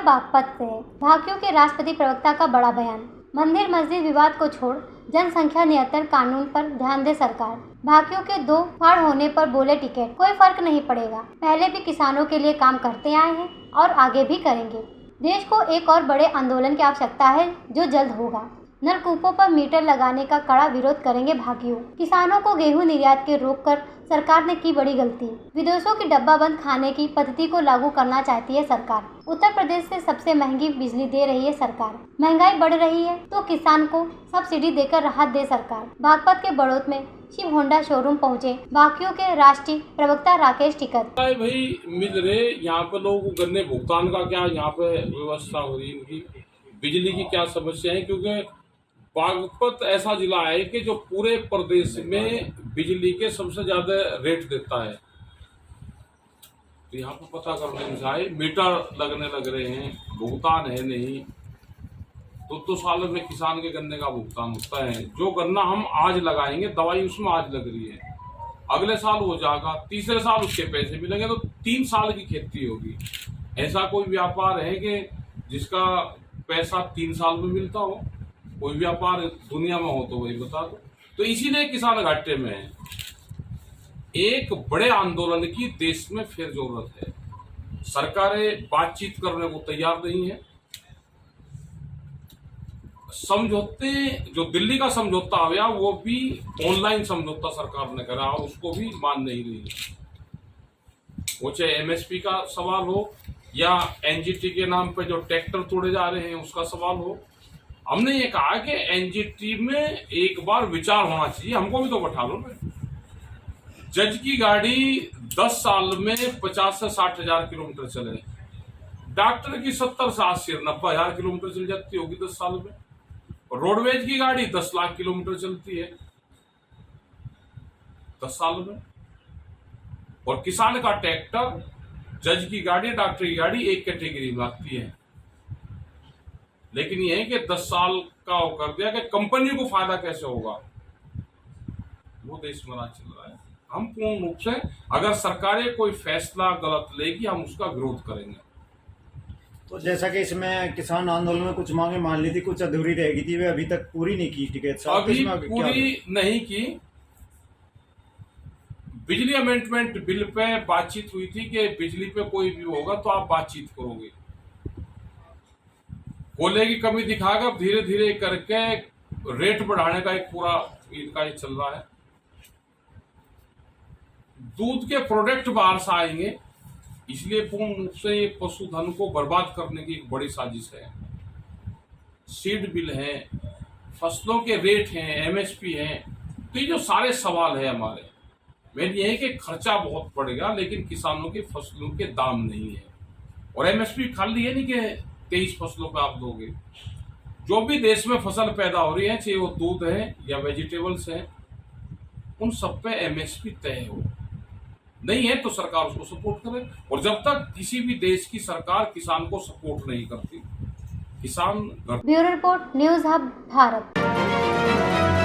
बागपत से भाकियू के राष्ट्रपति प्रवक्ता का बड़ा बयान। मंदिर मस्जिद विवाद को छोड़ जनसंख्या नियंत्रण कानून पर ध्यान दे सरकार। भाकियू के 2 फाड़ होने पर बोले टिकैत, कोई फर्क नहीं पड़ेगा। पहले भी किसानों के लिए काम करते आए हैं और आगे भी करेंगे। देश को एक और बड़े आंदोलन की आवश्यकता है जो जल्द होगा। नलकूपों पर मीटर लगाने का कड़ा विरोध करेंगे भाकियू। किसानों को गेहूं निर्यात के रोककर सरकार ने की बड़ी गलती। विदेशों की डब्बा बंद खाने की पद्धति को लागू करना चाहती है सरकार। उत्तर प्रदेश से सबसे महंगी बिजली दे रही है सरकार। महंगाई बढ़ रही है तो किसान को सब्सिडी देकर राहत दे सरकार। बागपत के बड़ौत में शिव होंडा शोरूम पहुंचे भाकियू के राष्ट्रीय प्रवक्ता राकेश टिकैत। भाई मिल रहे यहाँ पे लोगों को गन्ने भुगतान का क्या यहाँ पे व्यवस्था हो रही है, इनकी बिजली की क्या समस्या है, क्योंकि बागपत ऐसा जिला है कि जो पूरे प्रदेश में बिजली के सबसे ज्यादा रेट देता है। तो यहाँ पे पता करने जाए मीटर लगने लग रहे हैं, भुगतान है नहीं। तो साल में किसान के गन्ने का भुगतान होता है। जो गन्ना हम आज लगाएंगे दवाई उसमें आज लग रही है, अगले साल हो जाएगा, तीसरे साल उसके पैसे मिलेंगे, तो 3 साल की खेती होगी। ऐसा कोई व्यापार है कि जिसका पैसा 3 साल में मिलता हो? कोई व्यापार दुनिया में हो तो वही बता दो। तो इसीलिए किसान घाटे में है। एक बड़े आंदोलन की देश में फिर जरूरत है। सरकारें बातचीत करने को तैयार नहीं है। समझौते, जो दिल्ली का समझौता हो गया वो भी ऑनलाइन समझौता सरकार ने करा, उसको भी मान नहीं रही है। वो चाहे एमएसपी का सवाल हो या एनजीटी के नाम पे जो ट्रैक्टर तोड़े जा रहे हैं उसका सवाल हो। हमने ये कहा कि एनजीटी में एक बार विचार होना चाहिए, हमको भी तो बैठा लो ना। जज की गाड़ी 10 साल में 50 से 60 हजार किलोमीटर चले, डॉक्टर की 70 से 80 90 हजार किलोमीटर चल जाती होगी 10 साल में। रोडवेज की गाड़ी 10 लाख किलोमीटर चलती है 10 साल में। और किसान का ट्रैक्टर, जज की गाड़ी, डॉक्टर की गाड़ी एक कैटेगरी में आती है। लेकिन यह है कि 10 साल का वो कर दिया कि कंपनी को फायदा कैसे होगा, वो देश में राज चल रहा है। हम पूर्ण रूप से, अगर सरकारें कोई फैसला गलत लेगी हम उसका विरोध करेंगे। तो जैसा कि इसमें किसान आंदोलन में कुछ मांगे मान ली थी, कुछ अधूरी रह गई थी, वे अभी तक पूरी नहीं की टिकैत साहब। अभी पूरी नहीं की। बिजली अमेंडमेंट बिल पे बातचीत हुई थी कि बिजली पे कोई भी होगा तो आप बातचीत करोगे, कोयले की कमी दिखाकर धीरे धीरे करके रेट बढ़ाने का एक पूरा इनका ये चल रहा है। दूध के प्रोडक्ट बाहर से आएंगे, इसलिए पूर्ण रूप से ये पशुधन को बर्बाद करने की एक बड़ी साजिश है। सीड बिल है, फसलों के रेट हैं, एमएसपी है, तो ये जो सारे सवाल है हमारे, मेन ये है कि खर्चा बहुत बढ़ेगा लेकिन किसानों की फसलों के दाम नहीं है। और एमएसपी खाली है नहीं कि 23 फसलों पे आप दोगे। जो भी देश में फसल पैदा हो रही है, चाहे वो दूध है या वेजिटेबल्स है, उन सब पे एमएसपी तय हो। नहीं है तो सरकार उसको सपोर्ट करे। और जब तक किसी भी देश की सरकार किसान को सपोर्ट नहीं करती, किसान। Bureau report, news hub Bharat.